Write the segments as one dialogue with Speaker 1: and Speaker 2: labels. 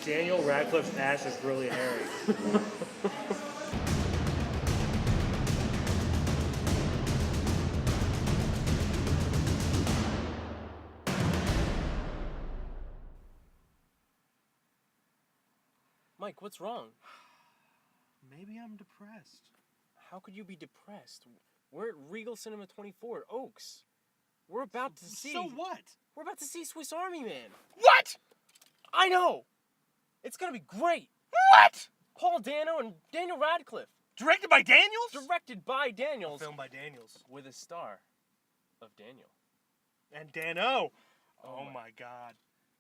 Speaker 1: Daniel Radcliffe's ass is really hairy.
Speaker 2: Mike, what's wrong?
Speaker 1: Maybe I'm depressed.
Speaker 2: How could you be depressed? We're at Regal Cinema 24 at Oaks. We're about to see...
Speaker 1: So what?
Speaker 2: We're about to see Swiss Army Man.
Speaker 1: What?
Speaker 2: I know! It's gonna be great!
Speaker 1: What?
Speaker 2: Paul Dano and Daniel Radcliffe.
Speaker 1: Directed by Daniels?
Speaker 2: Directed by Daniels.
Speaker 1: Filmed by Daniels.
Speaker 2: With a star of Daniel.
Speaker 1: And Dano. Oh my God.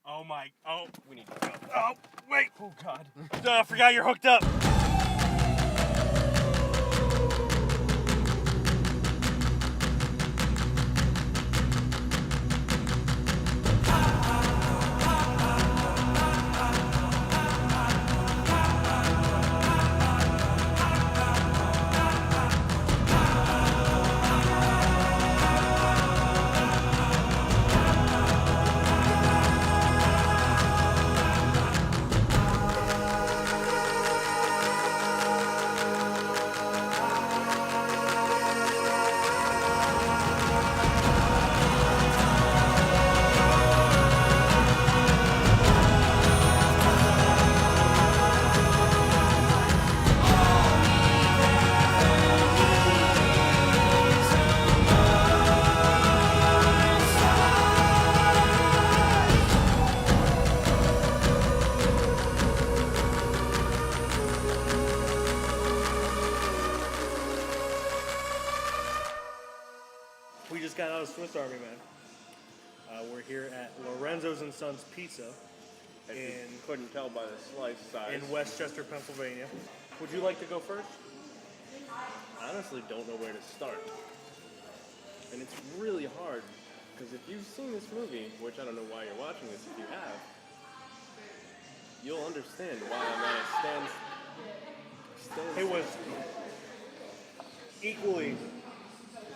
Speaker 1: Oh my... Oh.
Speaker 2: We need to go.
Speaker 1: Oh, wait.
Speaker 2: Oh, God.
Speaker 1: I forgot you're hooked up. We just got out of Swiss Army Man. We're here at Lorenzo's and Sons Pizza
Speaker 3: couldn't tell by the slice size.
Speaker 1: in Westchester, Pennsylvania. Would you like to go first?
Speaker 3: I honestly don't know where to start. And it's really hard, because if you've seen this movie, which I don't know why you're watching this if you have, you'll understand why I'm at a stand.
Speaker 1: It was equally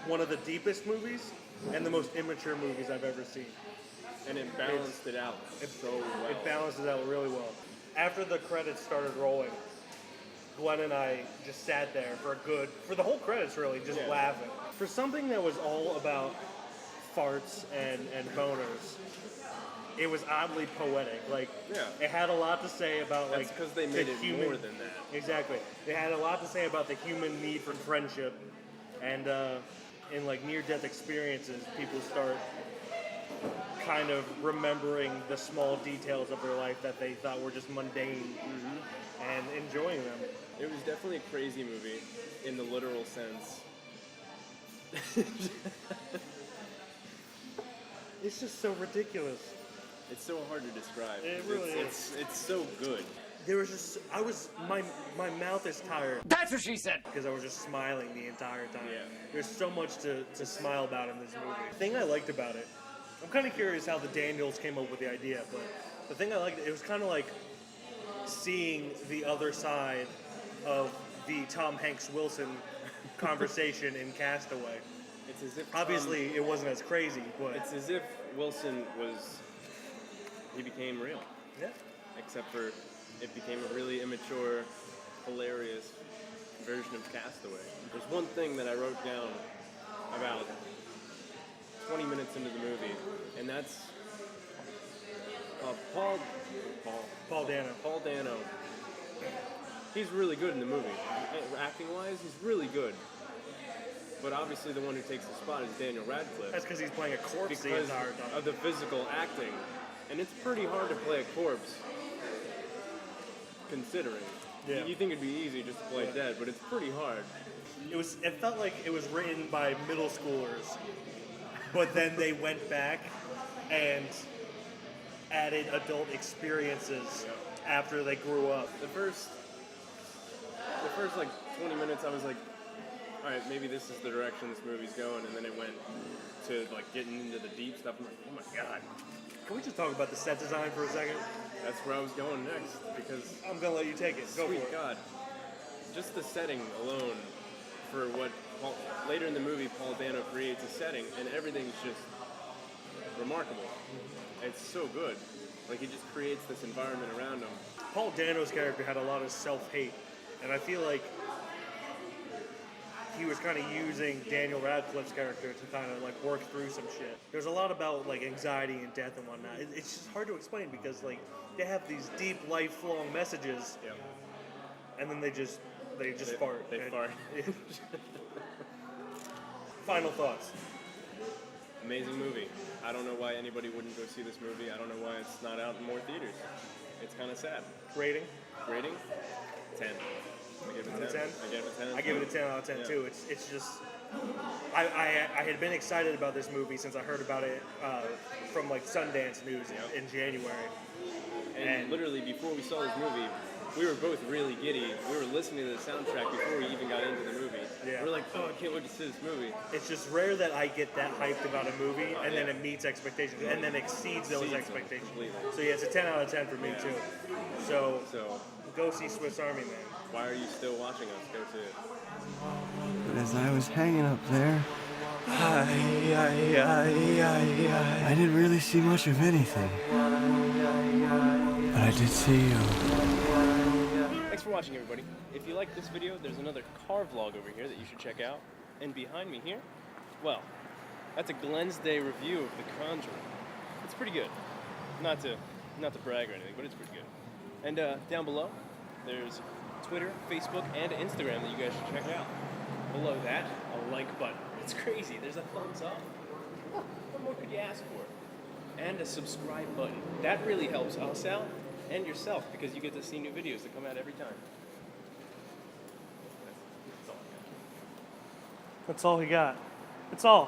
Speaker 1: one of the deepest movies and the most immature movies I've ever seen.
Speaker 3: And it balanced it out so well.
Speaker 1: It balances out really well. After the credits started rolling, Glen and I just sat there for the whole credits really, just laughing. For something that was all about farts and boners, it was oddly poetic. Like, it had a lot to say about
Speaker 3: That's because they made it
Speaker 1: human,
Speaker 3: more than that.
Speaker 1: Exactly. It had a lot to say about the human need for friendship, and in like near-death experiences, people start kind of remembering the small details of their life that they thought were just mundane and enjoying them.
Speaker 3: It was definitely a crazy movie in the literal sense.
Speaker 1: It's just so ridiculous.
Speaker 3: It's so hard to describe.
Speaker 1: It really is.
Speaker 3: It's so good.
Speaker 1: There was just, my mouth is tired.
Speaker 2: That's what she said!
Speaker 1: Because I was just smiling the entire time.
Speaker 3: Yeah.
Speaker 1: There's so much to smile about in this movie. The thing I liked about it, I'm kind of curious how the Daniels came up with the idea, but the thing I liked, it was kind of like seeing the other side of the Tom Hanks-Wilson conversation in Castaway.
Speaker 3: It's as if
Speaker 1: Obviously, it wasn't as crazy, but
Speaker 3: it's as if Wilson he became real.
Speaker 1: Yeah.
Speaker 3: Except for it became a really immature, hilarious version of Castaway. There's one thing that I wrote down about 20 minutes into the movie, and that's Paul
Speaker 1: Dano.
Speaker 3: Paul Dano. He's really good in the movie. Acting-wise, he's really good. But obviously the one who takes the spot is Daniel Radcliffe.
Speaker 1: That's because he's playing a corpse the
Speaker 3: Because
Speaker 1: entire time.
Speaker 3: of the physical acting. And it's pretty hard to play a corpse, considering.
Speaker 1: Yeah.
Speaker 3: You think it'd be easy just to play dead, but it's pretty hard.
Speaker 1: It felt like it was written by middle schoolers, but then they went back and added adult experiences after they grew up.
Speaker 3: The first like 20 minutes I was like, alright, maybe this is the direction this movie's going, and then it went to like getting into the deep stuff. I'm like, oh my god.
Speaker 1: Can we just talk about the set design for a second?
Speaker 3: That's where I was going next, because
Speaker 1: I'm gonna let you take it. Go
Speaker 3: sweet
Speaker 1: for it.
Speaker 3: god. Just the setting alone for what later in the movie Paul Dano creates a setting, and everything's just remarkable. It's so good. Like, he just creates this environment around him.
Speaker 1: Paul Dano's character had a lot of self-hate, and I feel like he was kind of using Daniel Radcliffe's character to kind of like work through some shit. There's a lot about like anxiety and death and whatnot. It's just hard to explain because like they have these deep, lifelong messages,
Speaker 3: Yeah.
Speaker 1: and then they just fart.
Speaker 3: They fart.
Speaker 1: Final thoughts.
Speaker 3: Amazing movie. I don't know why anybody wouldn't go see this movie. I don't know why it's not out in more theaters. It's kind of sad.
Speaker 1: Rating?
Speaker 3: Rating? 10. I give it
Speaker 1: Out of
Speaker 3: 10.
Speaker 1: 10?
Speaker 3: I give it a 10.
Speaker 1: I give it a 10 out of 10
Speaker 3: Yeah.
Speaker 1: too. It's just I had been excited about this movie since I heard about it from like Sundance News in January.
Speaker 3: And literally before we saw this movie, we were both really giddy. We were listening to the soundtrack before we even got into the movie.
Speaker 1: Yeah.
Speaker 3: We're like, oh, I can't wait to see this movie.
Speaker 1: It's just rare that I get that hyped about a movie and then
Speaker 3: yeah.
Speaker 1: it meets expectations and then exceeds those
Speaker 3: Exceeds them
Speaker 1: expectations.
Speaker 3: completely.
Speaker 1: So yeah, it's a 10 out of 10 for me too. So
Speaker 3: So,
Speaker 1: go see Swiss Army Man.
Speaker 3: why are you still watching us? Go see it.
Speaker 4: But as I was hanging up there, I didn't really see much of anything. But I did see you.
Speaker 3: Thanks for watching, everybody. If you like this video, there's another car vlog over here that you should check out. And behind me here, well, that's a Glen's Day review of The Conjuring. It's pretty good. Not to brag or anything, but it's pretty good. And down below, there's Twitter, Facebook, and Instagram that you guys should check out. Below that, a like button. It's crazy. There's a thumbs up. What more could you ask for? And a subscribe button. That really helps us out and yourself because you get to see new videos that come out every time. That's all I got.
Speaker 1: That's all he got. That's all.